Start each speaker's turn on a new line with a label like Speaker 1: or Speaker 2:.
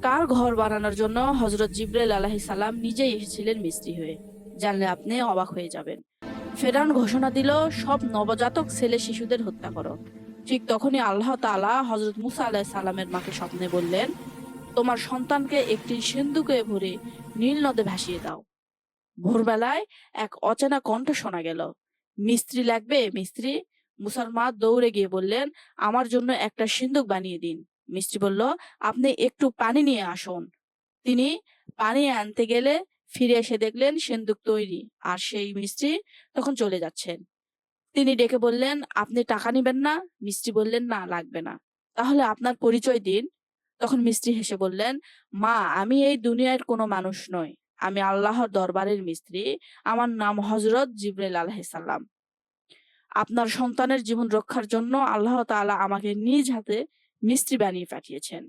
Speaker 1: কার ঘর বানানোর জন্য হযরত জিবরাইল আলাইহিস সালাম নিজেই এসেছিলেন মিস্ত্রি হয়ে, জানলে আপনি অবাক হয়ে যাবেন। ফেরাউন ঘোষণা দিল, সব নবজাতক ছেলে শিশুদের হত্যা করো। ঠিক তখনই আল্লাহ তাআলা হযরত মুসা আলাইহিস সালামের মাকে স্বপ্নে বললেন, তোমার সন্তানকে একটি সিন্ধুকে ভরে নীল নদে ভাসিয়ে দাও। ভোরবেলায় এক অচেনা কণ্ঠ শোনা গেল, মিস্ত্রি লাগবে মিস্ত্রি। মুসার মা দৌড়ে গিয়ে বললেন, আমার জন্য একটা সিন্ধুক বানিয়ে দিন। মিস্ত্রি বলল, আপনি একটু পানি নিয়ে আসুন। তিনি পানি আনতে গেলে ফিরে এসে দেখলেন সিন্ধুক তৈরি, আর সেই মিস্ত্রি তখন চলে যাচ্ছেন। তিনি ডেকে বললেন, আপনি টাকা নিবেন না? মিস্ত্রি বললেন, না লাগবে না। তাহলে আপনার পরিচয় দিন। তখন মিস্ত্রি হেসে বললেন, মা, আমি এই দুনিয়ার কোনো মানুষ নই। আমি আল্লাহর দরবারের মিস্ত্রি। আমার নাম হযরত জিবরাইল আলাইহিস সালাম। আপনার সন্তানের জীবন রক্ষার জন্য আল্লাহ তাআলা আমাকে নিজ হাতে মিস্ত্রি বানিয়ে পাঠিয়েছেন।